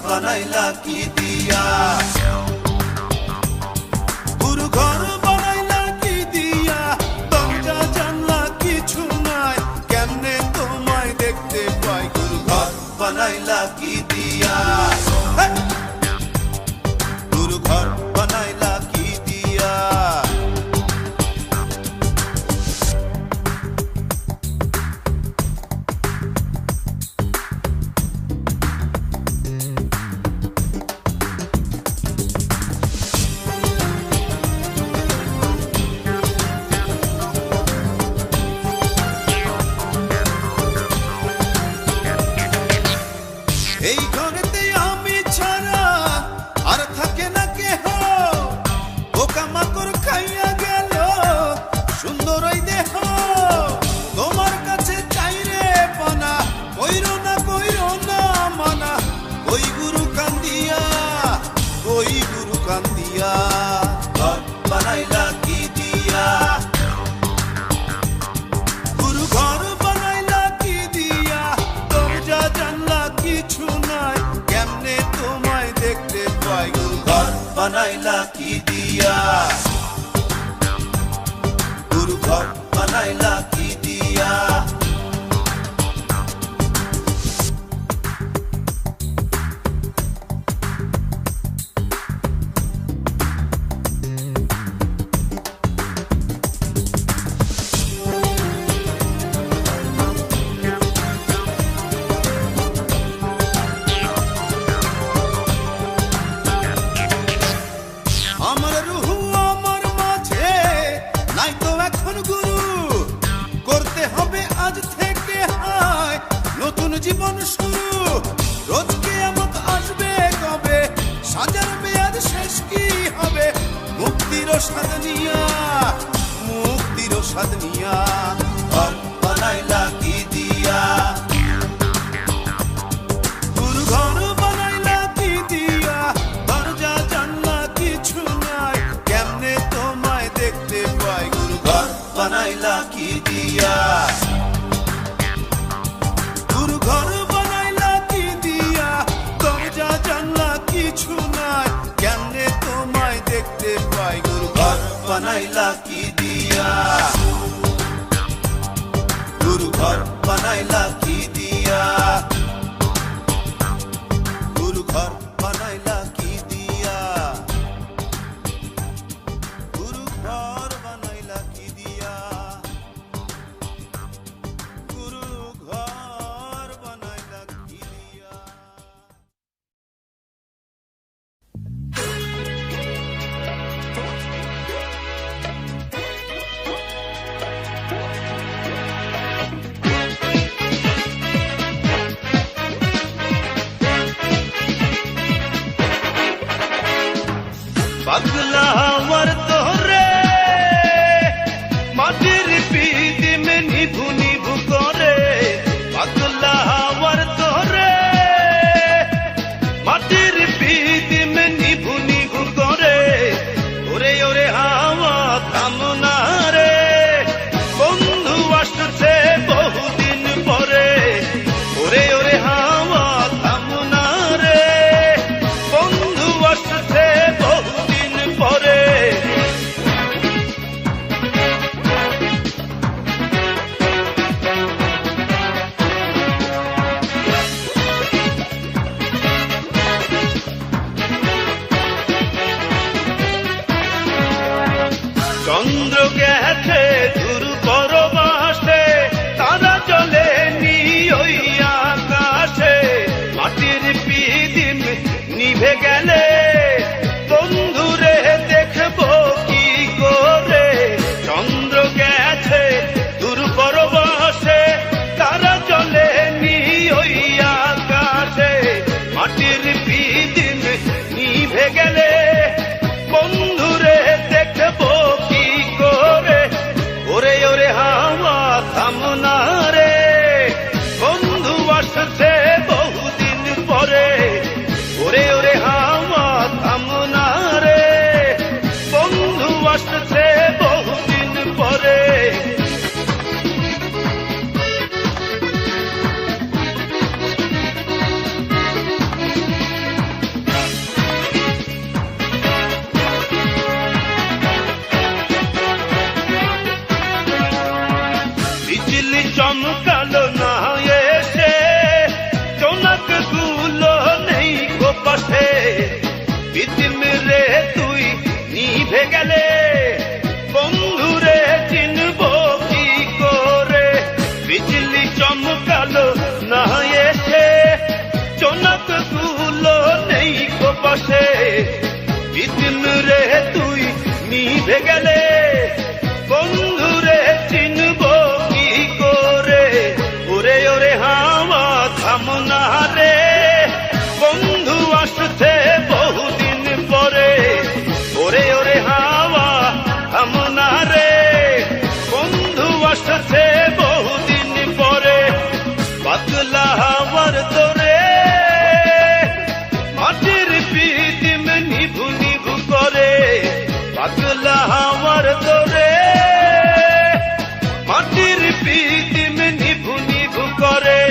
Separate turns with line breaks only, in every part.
বানাইলা কি দিয়া, গুরু ঘর বানাইলা কি দিয়া, দরজা জানলা কিছু নাই, কেমনে তোমায় দেখতে পাই, গুরু ঘর বানাইলা কি দিয়া, গুরু ঘর বানাইলা কি দিয়া। এই ঘরেতে আমি ছাড়া আর থাকে না কেহ, পোকামাকড় খাইয়া গেল সুন্দর ওই দেহ, তোমার কাছে চাই রে পানা, কইরো না মানা, ওই গুরু কান্দিয়া, ওই গুরু কান্দিয়া, ঘর বানাইলা কি দিয়া, গুরু ঘর বানাইলা কি দিয়া, দরজা জানলা কিছু নাই, কেমনে তোমায় দেখতে পাই, গুরু ঘর বানাইলা কি দিয়া, গুরু ঘর বানাইলা কি দিয়া। আমার রুহু আমার মাঝে নাই তো এখন গুরু, করতে হবে আজ থেকে হায় নতুন জীবন শুরু, রোজ কিয়ামত আসবে কবে, সাজার মেয়াদ শেষ কি হবে, মুক্তির স্বাদ নিয়া, মুক্তির স্বাদ নিয়া, ঘর বানাইলা কি দিয়া, গুরু ঘর বানাইলা কি দিয়া, দরজা জানলা কিছু নাই, কেমনে তোমায় দেখতে পাই, গুরু ঘর বানাইলা কি দিয়া, গুরু ঘর বানাইলা কি দিয়া, দরজা জানলা কিছু নাই, কেমনে তোমায় দেখতে পাই, গুরু ঘর বানাইলা কি দিয়া, গুরু ঘর বানাইলা কি দিয়া, গুরু ঘর বানাইলা কি দিয়া, গুরু ঘর বানাইলা কি দিয়া, গুরু ঘর বানাইলা কি দিয়া।
পাগলা হওয়ার তোরে মাটির পিদিম নিভু নিভু করে, পাগলা হওয়ার তোরে মাটির পিদিম নিভু নিভু করে, ওরে ওরে হাওয়া থামনা রে, বন্ধু আসছে বহুদিন পরে, ওরে ওরে হাওয়া থামনা রে, বন্ধু আসছে বহুদিন পরে। চন্দ্র গেছে দূর পরবাসে, তারা চলে নি ওই আকাশে, মাটির পিদিম নিভে গেলে বন্ধুরে দেখবো কি করে, চন্দ্র গেছে দূর পরবাসে, তারা চলে নি ওই আকাশে, মাটির পিদিম নিভে গেলে বন্ধুরে দেখবো কি করে, ওরে ওরে হাওয়া প্রীতিম রে তুই নিভে গেলে বন্ধুরে চিনব কি করে বিজলি চমকালো না এসে জনক গুলো নেই কো পাশে প্রীতিম রে তুই নিভে গেলে বন্ধুরে চিনব কি করে ওরে ওরে হাওয়া থামনা রে বন্ধু আসতে বহুদিন পরে ওরে ওরে হাওয়া থামনা রে বন্ধু আসতে বহুদিন পরে পাতলা হাওয়ার তোরে মাটির প্রীতিম নিভু নিভু করে পাতলা হাওয়ার তোরে মাটির প্রীতিম নিভু নিভু করে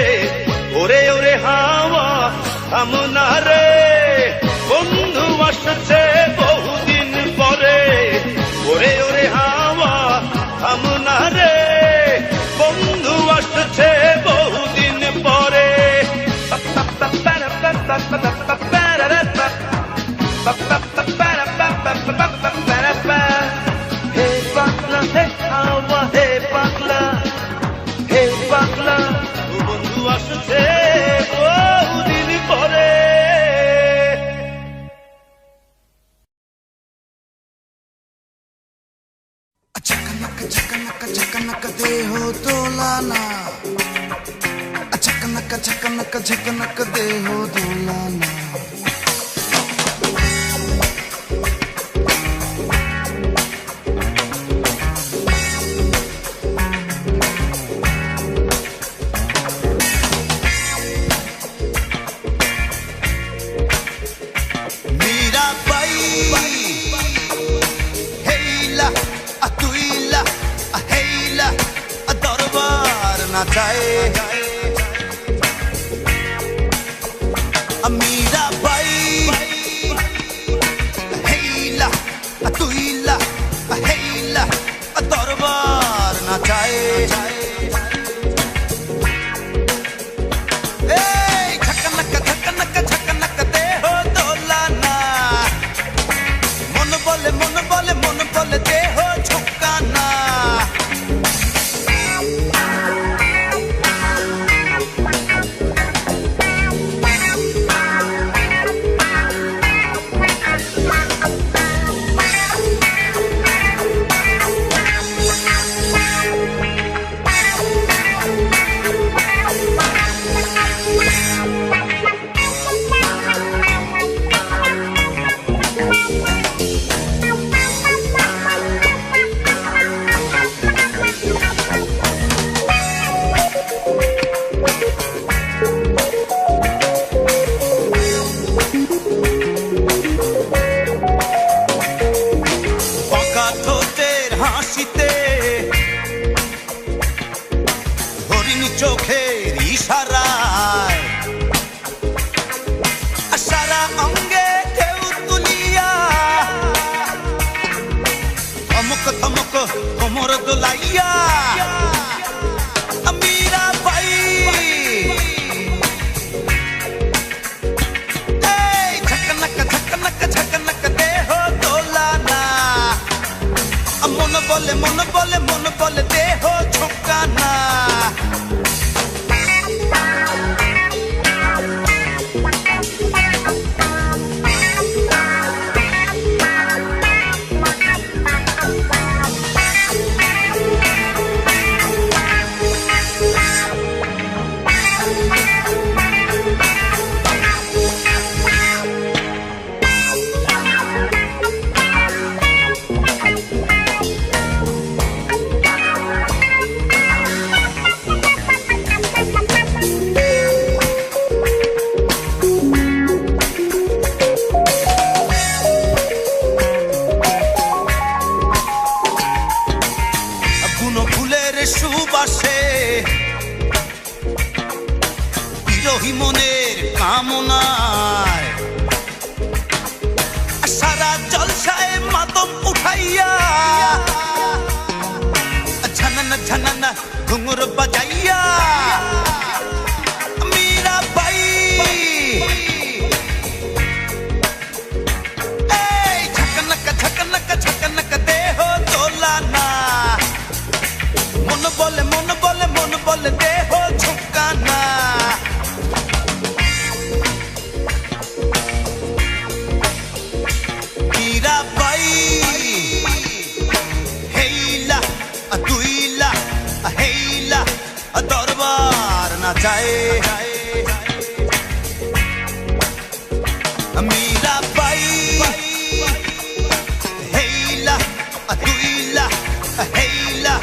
ওরে ওরে হাওয়া থামনা রে বন্ধু আসছে বহুদিন পরে ওরে ওরে হাওয়া থামনা রে বন্ধু আসছে বহুদিন পরে হে পাগলা হে হাওয়া হে পাগলা হে পাগলা বন্ধু আসছে বহুদিন পরে
झकनक दे हो दोलाना झकनक दे हो दोलाना
अमीरा भाई हेला तुइला हेला दरबार नाचाए झकनक दे हो दोलाना मन बोले दे हो झुकाना চোখের ইশারায় সারা অঙ্গে ঢেউ তুলিয়া অমুক তমুক কোমর দোলাইয়া আমিরা ভাই ঝকনক দে হো দোলানা মন বলে দে হো ঝুঁকানা সুবাসে বিরহী মনের কামনায় সারা জলসায় মাতম উঠাইয়া ঝননা ঘুঙুর বাজাইয়া মীরা বাই নাচায় মীরাবাই হেইলা দুইলা হেইলা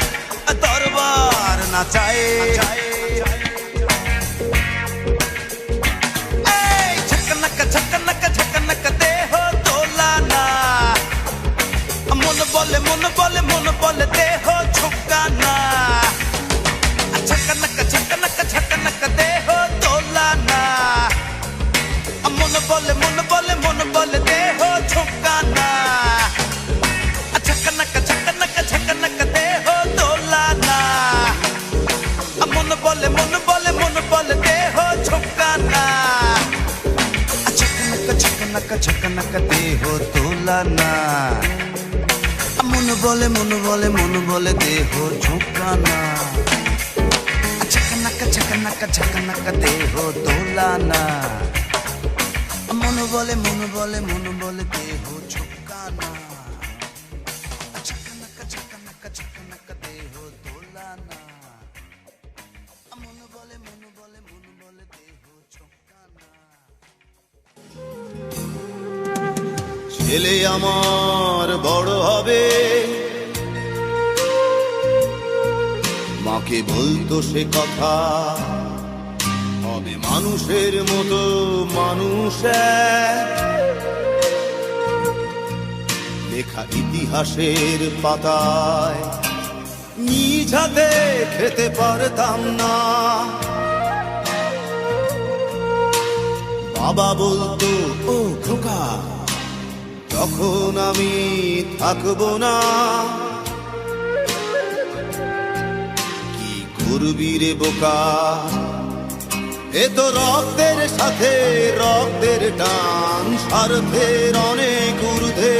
দরবার নাচায় মন বলে দেহ ঝুঁকানা ঝকনক ঝকনক দেহ দোলানা মন বলে দেহ ঝুঁকানা ঝকনক দেহ দোলানা মন বলে দেহ ঝুঁকানা ঝকনক দেহ দোলানা মন বলে দেহ ঝুঁকানা ঝকনক দেহ দোলানা মন বলে দেহ ঝুঁকানা ঝকনক দেহ দোলানা মন বলে দেহ ঝুঁকানা ছেলে আমার বড় হবে মাকে বলতো সে কথা হবে মানুষের মতো মানুষ লেখা ইতিহাসের পাতায় নিজ হাতে খেতে পারতাম না বাবা বলতো ও খোকা তখন আমি থাকবো না কি করবি রে বোকা এ তো রক্তের সাথে রক্তের টান স্বার্থের অনেক ঊর্ধ্বে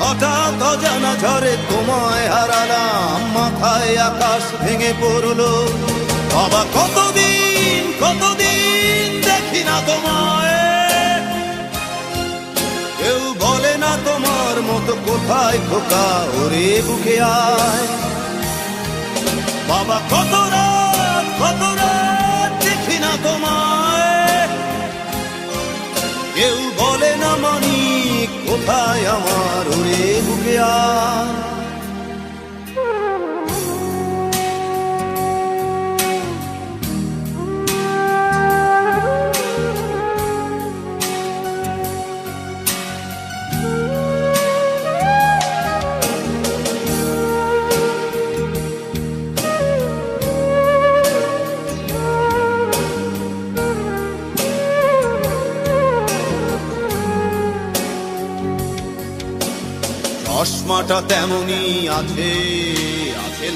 হঠাৎ অজানা ঝড়ে তোমায় হারালাম মাথায় আকাশ ভেঙে পড়লো বাবা কতদিন দেখি না তোমায় কেউ বলে না তোমার মতো কোথায় খোকা ওরে বুকে আয় বাবা কত রাত দেখি না তোমায় কেউ বলে না মানি কোথায় আমার ওরে বুকে আয় চশমাটা তেমনি আছে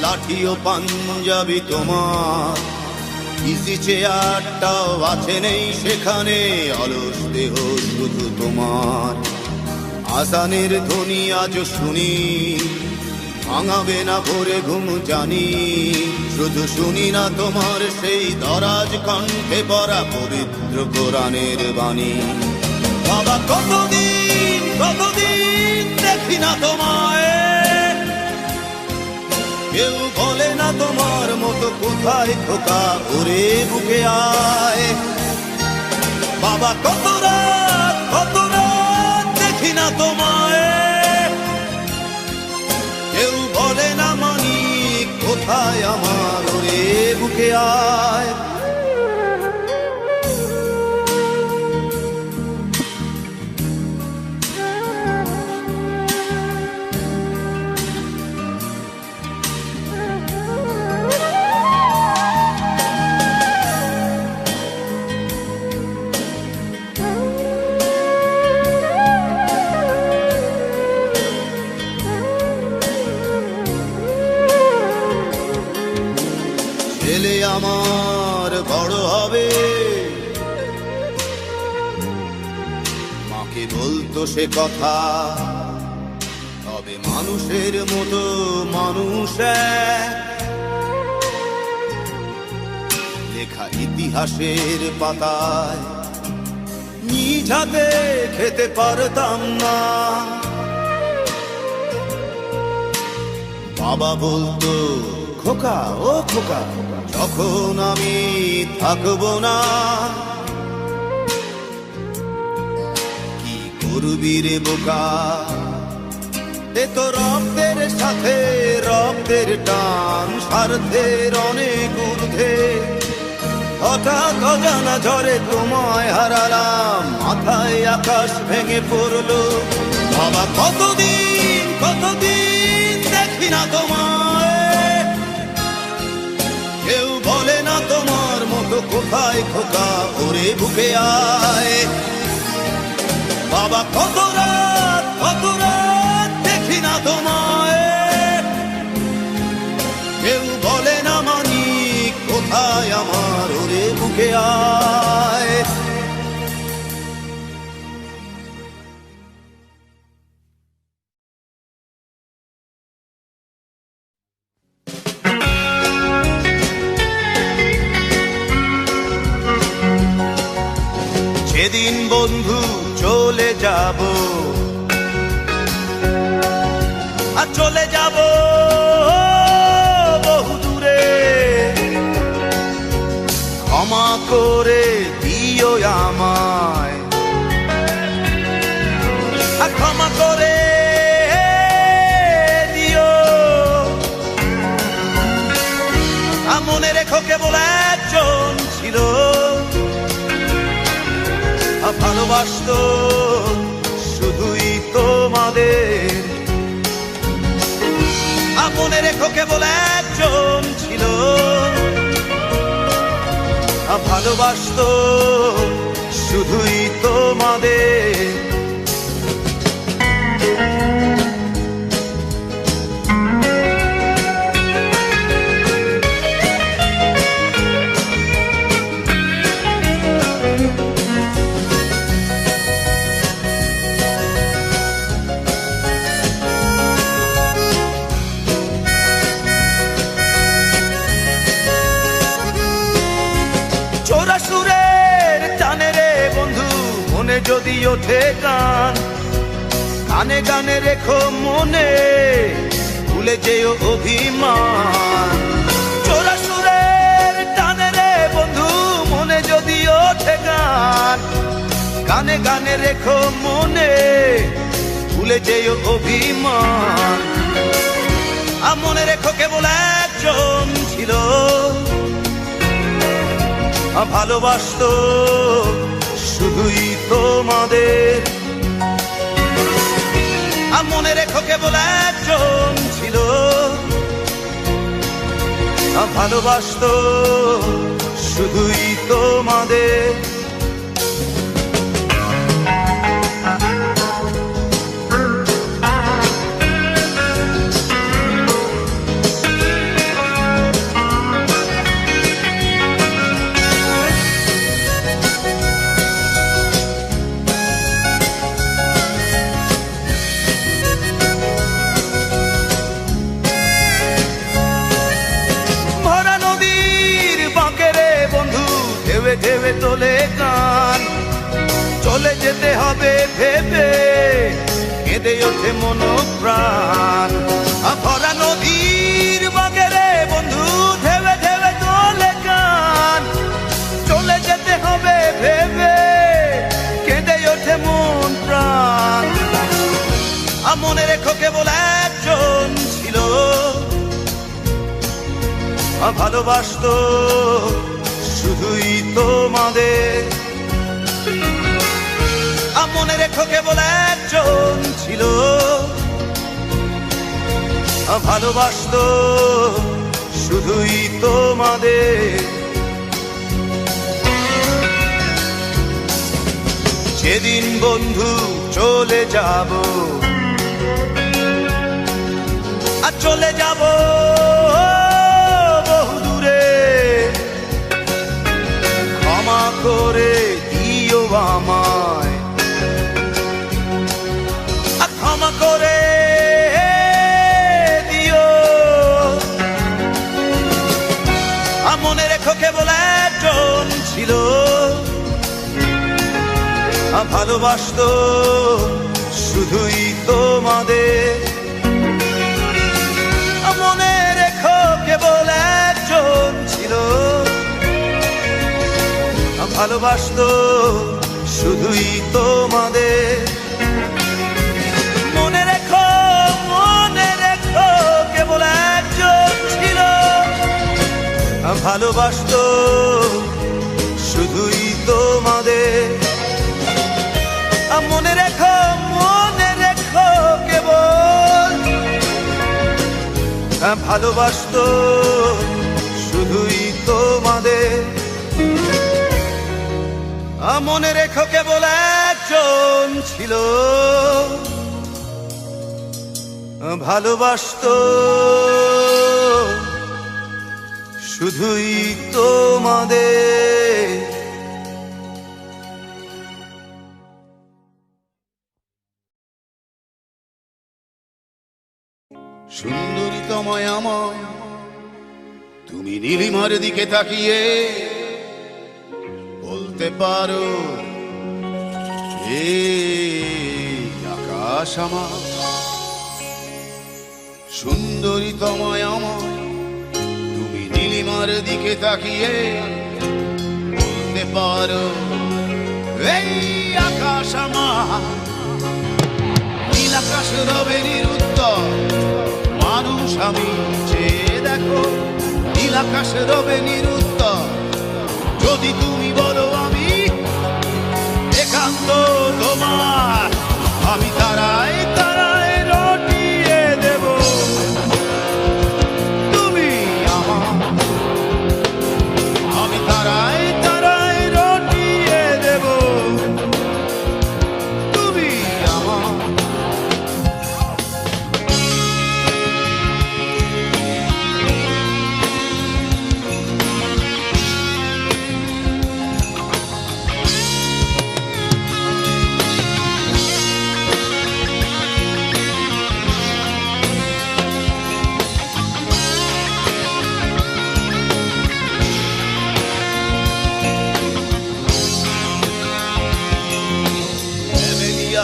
লাঠি ও পাঞ্জাবি তোমার ইজি চেয়ারটাও আছে নেই সেখানে অলস দেহ শুধু তোমার আজানের ধ্বনি আজ শুনি ভাঙাবে না ভোরে ঘুম জানি শুধু শুনি না তোমার সেই দরাজ কণ্ঠে পড়া পবিত্র কোরআনের বাণী বাবা কতদিন দেখি না তোমায় কেউ বলে না তোমার মতো কোথায় খোকা ওরে বুকে আয় বাবা কত রাত দেখি না তোমায় কেউ বলে না মানি কোথায় আমার ওরে বুকে আয় ছেলে আমার বড় হবে মাকে বলতো সে কথা হবে মানুষের মতো মানুষ লেখা ইতিহাসের পাতায় নিজ হাতে খেতে পারতাম না বাবা বলতো খোকা ও খোকা তখন আমি থাকবো না। কি করবি রে বোকা, এ তো রক্তের সাথে রক্তের টান, স্বার্থের অনেক ঊর্ধ্বে। হঠাৎ অজানা ঝড়ে তোমায় হারালাম, মাথায় আকাশ ভেঙে পড়লো। বাবা কতদিন কতদিন দেখি না তোমায়, কেউ বলে না তোমার মতো কোথায় খোকা, ওরে বুকে আয়। বাবা কত রাত দেখি না তোমায়, কেউ বলে না মানি কোথায় আমার, ওরে বুকে আয়। যেদিন বন্ধু চলে যাব, আর চলে যাব বহু দূরে, ক্ষমা করে দিও আমায়, আর ক্ষমা করে দিও। আর মনে রেখো কেবল একজন ছিল, ভালোবাসতো শুধুই তোমাদের। মনে রেখো কেবল একজন ছিল, ভালোবাসতো শুধুই তোমাদের। যদি ওঠে গান, গানে গানে রেখো মনে, ভুলে যেও অভিমান। চোরা সুরের টানে রে বন্ধু, মনে যদি ওঠে গান, গানে গানে রেখো মনে, ভুলে যেও অভিমান। আর মনে রেখো কেবল একজন ছিল, ভালোবাসতো শুধুই তোমাদের। আর মনে রেখো কেবল একজন ছিল, ভালোবাসতো শুধুই তোমাদের। ঢেবে তোলে গান, চলে যেতে হবে ভেবে, কেঁদে ওঠে মন প্রাণ। ভরা নদীর বাগেরে বন্ধু, ঢেবে ঢেবে তোলে গান, চলে যেতে হবে ভেবে, কেঁদে ওঠে মন প্রাণ। মনে রেখো কেবল একজন ছিল, ভালোবাসতো শুধুই তোমাদের। মনে রেখো কেবল একজন ছিল, ভালোবাসতো শুধুই তোমাদের। যেদিন বন্ধু চলে যাব, আর চলে যাব বহু দূরে, ক্ষমা করে দিও আমায়, আর ক্ষমা করে দিও। আর মনে রেখো কেবল একজন ছিল, ভালোবাসতো শুধুই তোমাদের। মনে রেখো কেবল একজন ছিল, ভালোবাসতো শুধুই তোমাদের। মনে রেখো কেবল একজন ছিল ভালোবাসতো শুধুই তোমাদের। মনে রেখো কেবল ভালোবাসতো শুধুই তোমাদের। মনে রেখো কেবল একজন ছিল ভালোবাসতো শুধুই তোমাদের।
সুন্দরী তোমায় আমায় তুমি নীলিমার দিকে তাকিয়ে বলতে পারো এই আকাশ আমার। সুন্দরী তোমায় আমায় তুমি নীলিমার দিকে তাকিয়ে বলতে পারো এই আকাশ আমার। নীল আকাশ রবে নিরুত্তর মানুষ আমি চেয়ে দেখো। নীল আকাশ রবে নিরুত্তর যদি তুমি বলো আমি একান্ত তোমার। আমি তারায় তারায় রটিয়ে দেব তুমি আমার। আমি তারায় তারায় রটিয়ে দেব তুমি আমার।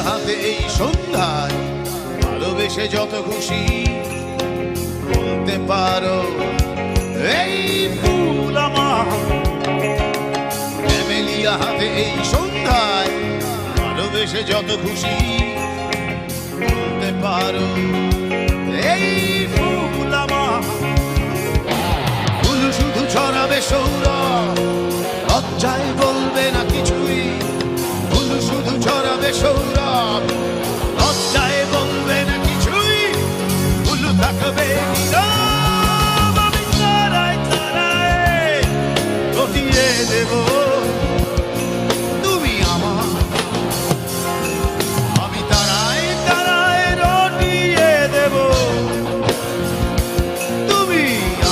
হাতে এই সন্ধ্যায় ভালোবেসে যত খুশি বলতে পারো এই ফুল আমার। ক্যামেলিয়া হাতে এই সন্ধ্যায় ভালোবেসে যত খুশি বলতে পারো এই ফুল আমার। ফুল শুধু ছড়াবে সৌরভ লজ্জায় বলবে না কিছুই। ফুল শুধু ছড়াবে সৌরভ লজ্জায় বলবে না কিছুই। ফুল থাকবে নীরব আমি তারায় তারায় রটিয়ে দেব তুমি আমার। আমি তারায় তারায় রটিয়ে দেব তুমি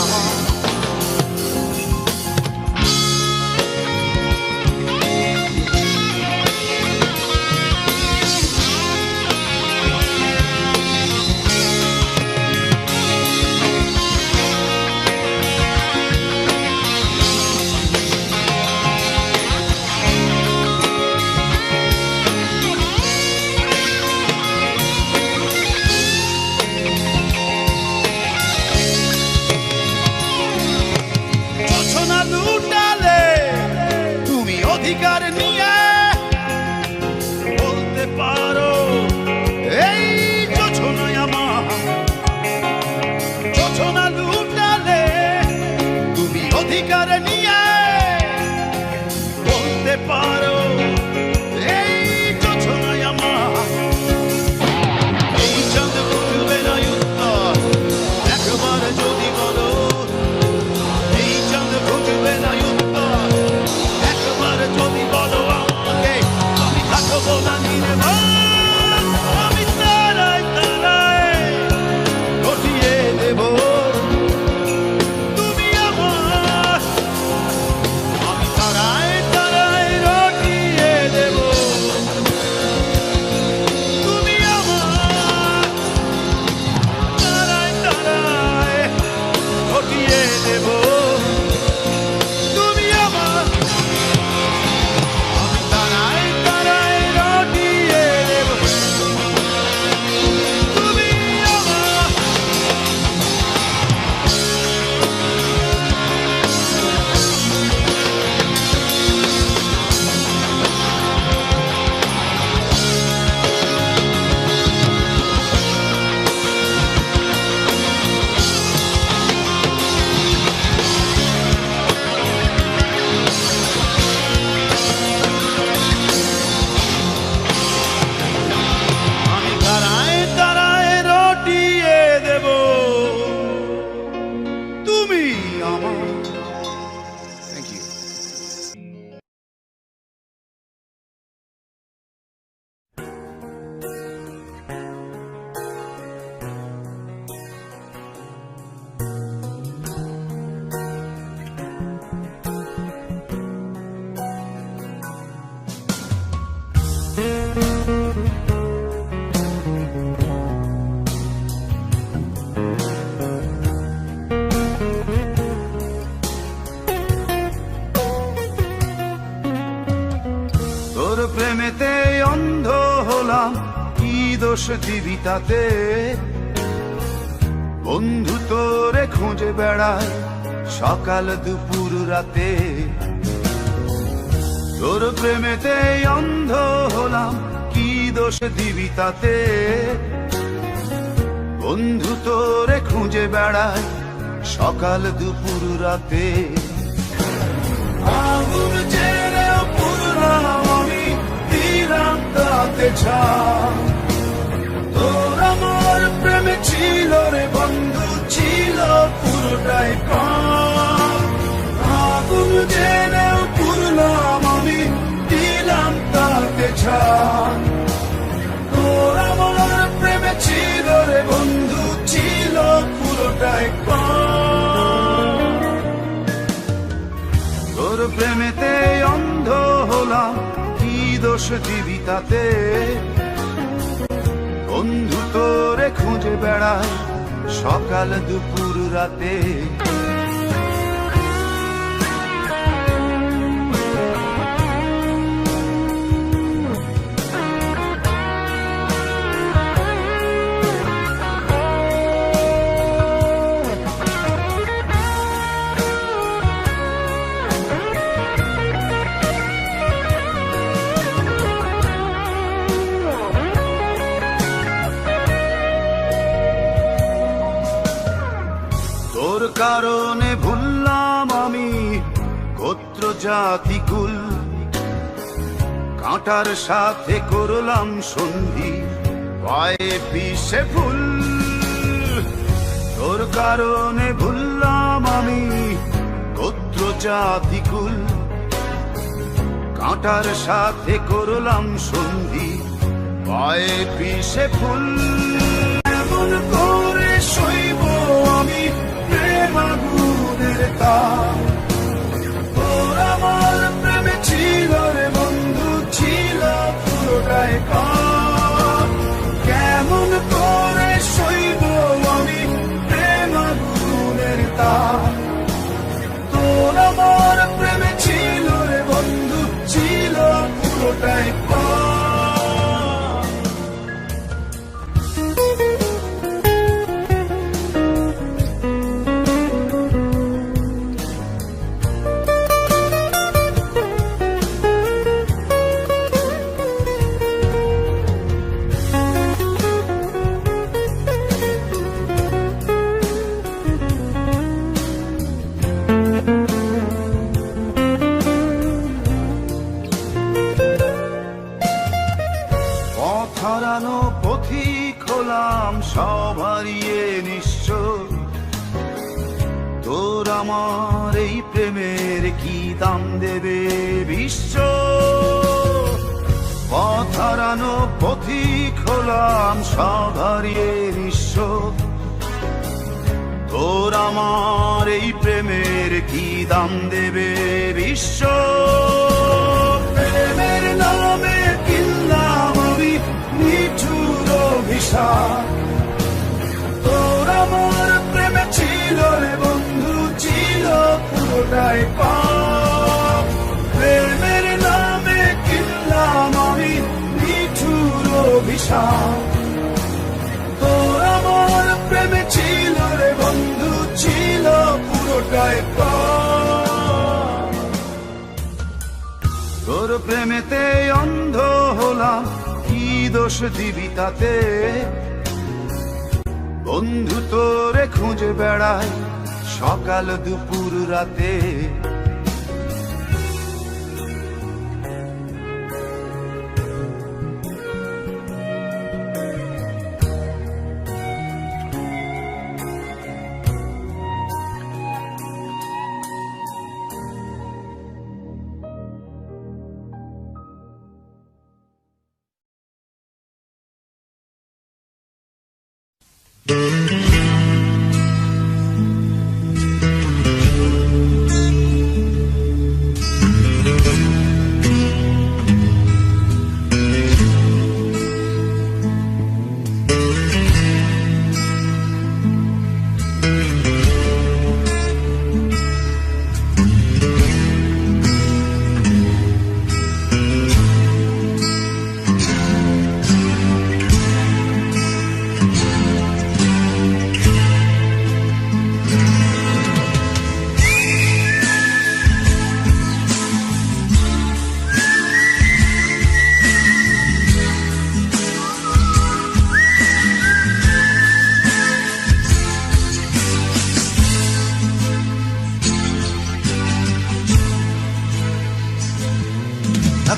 আমার। অধিকার নিয়ে বলতে পারো এই যোছনায় আমার। যোছনা লুটালে তুমি অধিকার নিয়ে বলতে পারো এই যোছনায় আমার। এই চাঁদ খুঁজবে না উত্তর একবার যদি বলো। এই চাঁদ খুঁজবে না উত্তর একবার যদি বলো আমাকে। আমি থাকবো না নির্বাণ আমি তারায় তারায় রটিয়ে দেব তুমি আমার। আমি তারায় তারায় রটিয়ে দেব তুমি আমার। তারায় তারায় রটিয়ে দেব তুমি আমার। আমি তারায় তারায় রটিয়ে
হলাম, কি দোষ দিবি তাতে? বন্ধু তোরে খুঁজে বেড়ায় সকাল দুপুর রাতে। তোর প্রেমেতে অন্ধ হলাম, কি দোষ দিবি তাতে? বন্ধু তোরে খুঁজে বেড়ায় সকাল দুপুর রাতে। আগুন জেলেও পুরলাম আমি, দিলাম তাতে ছাপ। তোর আমার প্রেমে ছিল রে বন্ধু, ছিল পুরোটাই পাপ। আগুন জেলেও পুরলাম আমি, দিলাম তাতে ছাপ। তোর আমার প্রেমে ছিল রে বন্ধু, ছিল পুরোটাই পাপ। তোর প্রেমেতে অন্ধ হলাম, কি দোষ দিবি তাতে? বন্ধু তোরে খুঁজে বেড়ায় সকাল দুপুর রাতে। তোর কারণে ভুললাম আমি গোত্র জাতি কুল, কাঁটার সাথে করলাম সন্ধি, পায়ে পিছে ফুল। তোর কারণে ভুললাম আমি গোত্র জাতি কুল, কাঁটার সাথে করলাম সন্ধি, পায়ে পিছে ফুল। এমন করে সইব আমি প্রেম আগুনের তাপ। তোর আমার প্রেমে ছিল রে বন্ধু, ছিল পুরোটাই পাপ। কেমন করে সইব আমি প্রেম আগুনের তাপ। তোর আমার প্রেমে ছিল রে বন্ধু, ছিল পুরোটাই পাপ। হারানো পথিক হলাম, সব হারিয়ে নিঃস্ব। তোর আমার এই প্রেমের কি দাম দেবে বিশ্ব? পথ হারানো পথিক হলাম, সব হারিয়ে নিঃস্ব। তোর আমার এই প্রেমের কি দাম দেবে বিশ্ব? প্রেমের নামে কিনলাম আমি নিঠুর অভিশাপ। তোর আমার প্রেমে ছিল রে বন্ধু, ছিল পুরোটাই পাপ। প্রেমের নামে কিনলাম আমি নিঠুর অভিশাপ। তোর আমার প্রেমে ছিল রে বন্ধু, ছিল পুরোটাই পাপ। তোর প্রেমেতে অন্ধ হলাম, কি দোষ দিবি তাতে? বন্ধু তোরে খুঁজে বেড়ায় সকাল দুপুর রাতে।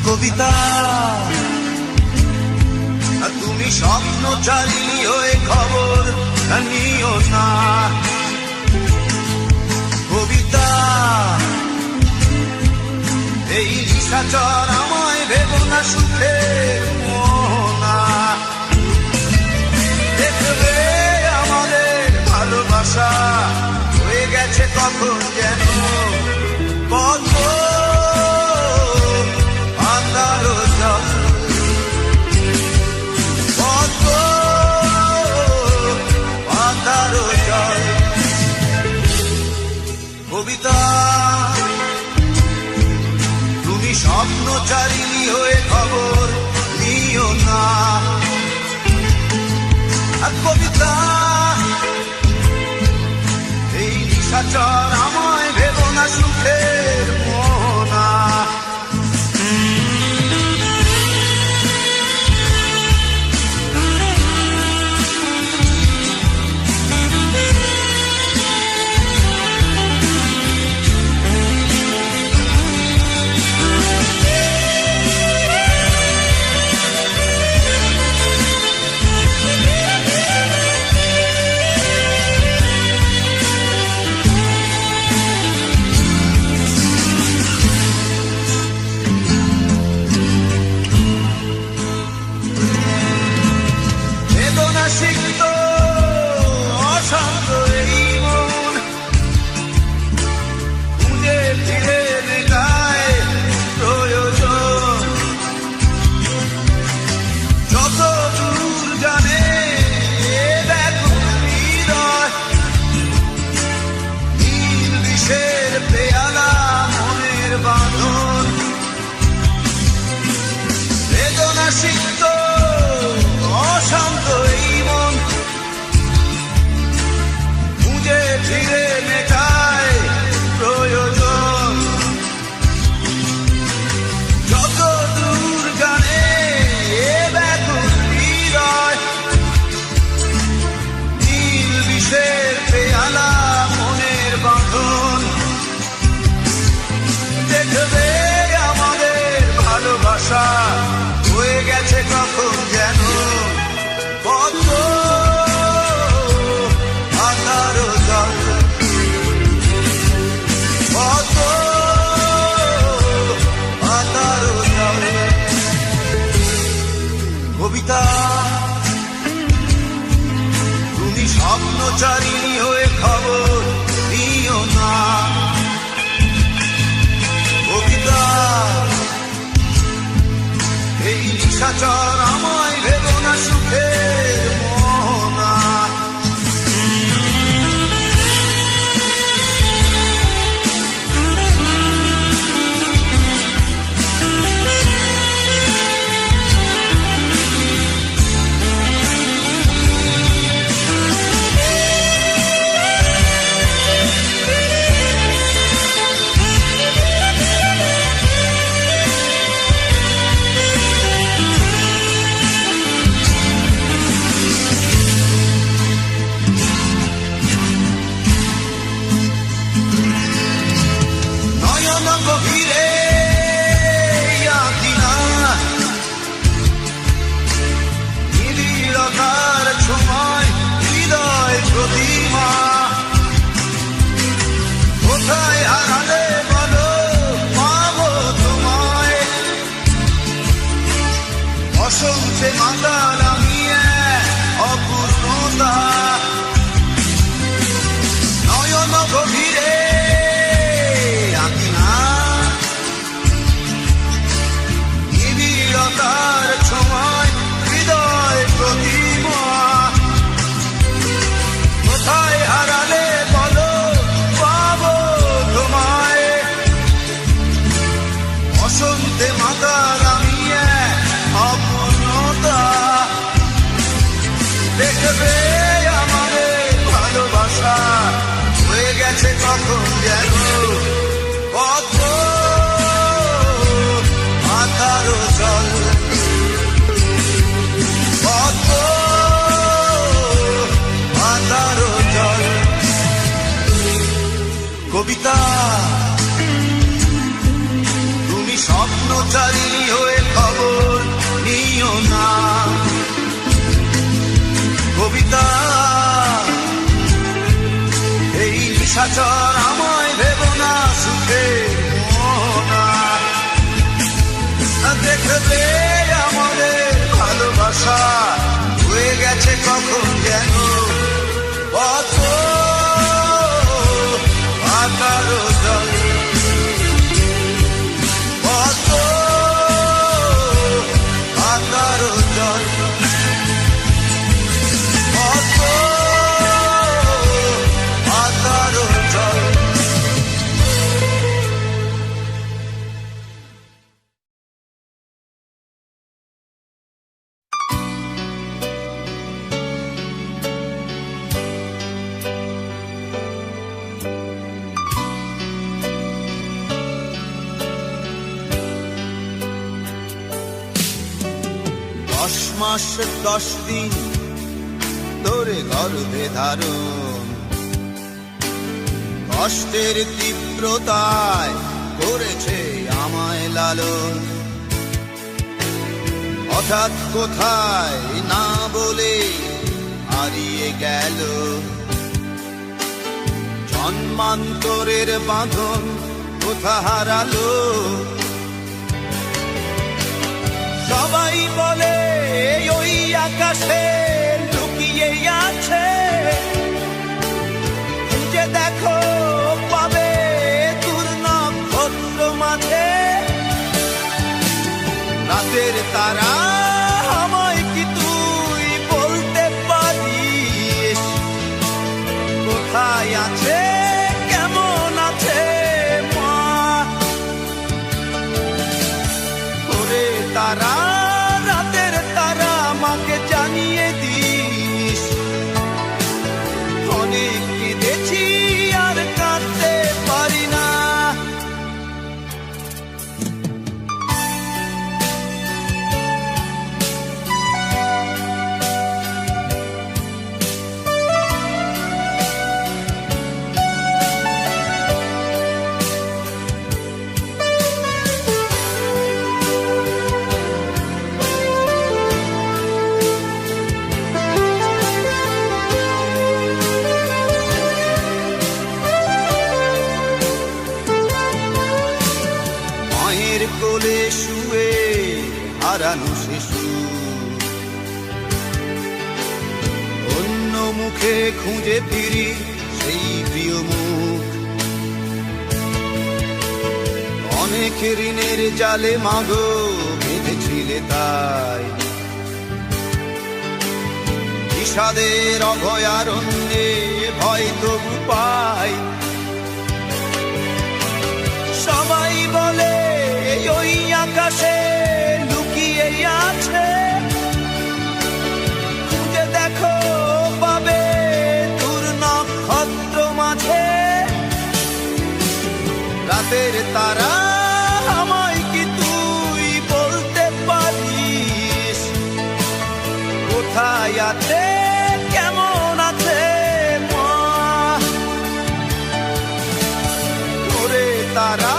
কবিতা তুমি স্বপ্নচারী হয়ে খবর নিও না কবিতা এই নিশাচর আমায় ভেবো না সুখে মোহনা দেখবে আমাদের ভালোবাসা হয়ে গেছে কখন যেন কত আন্ধার জল কত আন্ধার জল কবিতা তুমি স্বপ্নচারিণী হয়ে খবর নিও না কবিতা এই নিশাচর আমায় ভেবো না সুখের মোহনা সিক্ত অশান্ত এই মন খুঁজে ফিরে মেটায় প্রয়োজন যত দূর জানে ব্যাকুল হৃদয় নীল বিষের পেয়ালা মনের বাঁধন বেদনা সিক্ত অশান্ত এই মন খুঁজে ফিরে মেটায় প্রয়োজন যত দূর জানে ব্যাকুল হৃদয় নীল বিষের পেয়ালা মনের বাঁধন দেখবে আমাদের ভালোবাসা হয়ে গেছে কখন যেন কত আন্ধার জল কত আন্ধার জল কবিতা তুমি স্বপ্নচারিণী হয়ে খবর নিও না কবিতা এই নিশাচর আমায় ভেবো না সুখের মোহনা গভীরে নিবিড়তার সময় হৃদয় প্রতিমা কোথায় হারালে বলো পাবো তোমায় অসংখ্যে মাতাল আমি অপূর্ণতা নয়ন গভীরে তার সময় হৃদয় প্রতিমা কোথায় হারালে বলো পাবো তোমায় বসন্তে মাতার আমি অপূর্ণতা দেখবে আমাদের ভালোবাসা হয়ে গেছে কখন যেন কত আধার জল কত আধার জল কবিতা তুমি স্বপ্নচারিণী
নিশাচর আমায় ভেবো না সুখে মোহনা দেখবে আমাদের ভালোবাসা হয়ে গেছে কখন যেন কত আকার জলে কত আকার জল কত আকার জল
দশ মাস 10 দিন ধরে গর্ভে ধারণ কষ্টের তীব্রতায় করেছে আমায় লালন হঠাৎ কোথায় না বলে হারিয়ে গেল জন্মান্তরের বাঁধন কোথা হারালো সবাই বলে ওই আকাশে লুকিয়ে আছে খুঁজে দেখো পাবে দূর নক্ষত্র মাঝে রাতের তারা আমায় কি তুই বলতে পারিস কোথায় আছে কেমন আছে মা ওরে তারা রাতের তারা মাকে জানিয়ে দিস অনেক কেঁদেছি আর কাঁদতে পারি না মায়ের কোলে শুয়ে হারানো শিশু অন্য মুখে খুঁজে ফিরি সেই প্রিয় মুখ অনেক ঋণের জালে মাগো বেঁধেছিলে তাই বিষাদের অভয়ারণ্যে ভয় তবু পাই সবাই বলে ওই আকাশে লুকিয়ে আছে খুঁজে দেখো পাবে দূর নক্ষত্র মাঝে রাতের তারা আমায় কি তুই বলতে পারিস কোথায় আছে কেমন আছে মা ওরে তারা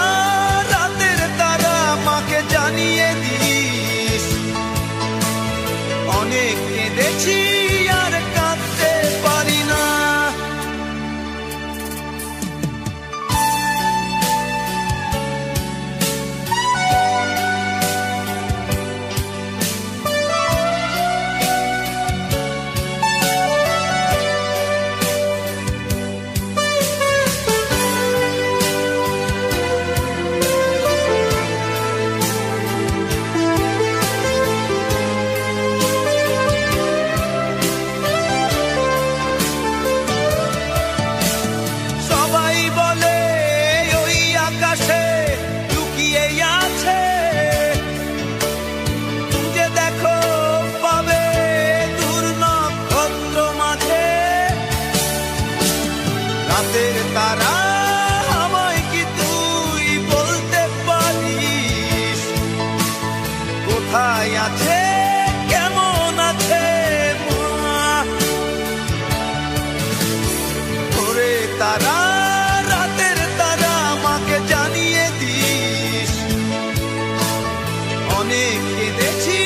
রাতের তারা মাকে জানিয়ে দিস অনেক কেঁদেছি আর কাঁদতে পারি না সবাই বলে ওই আকাশে লুকিয়ে আছে খুঁজে দেখো পাবে দূর নক্ষত্র মাঝে রাতের তারা আমায় কি তুই বলতে পারিস কোথায় আছে কেমন আছে মা ওরে তারা রাতের তারা মাকে জানিয়ে দিস অনেক কেঁদেছি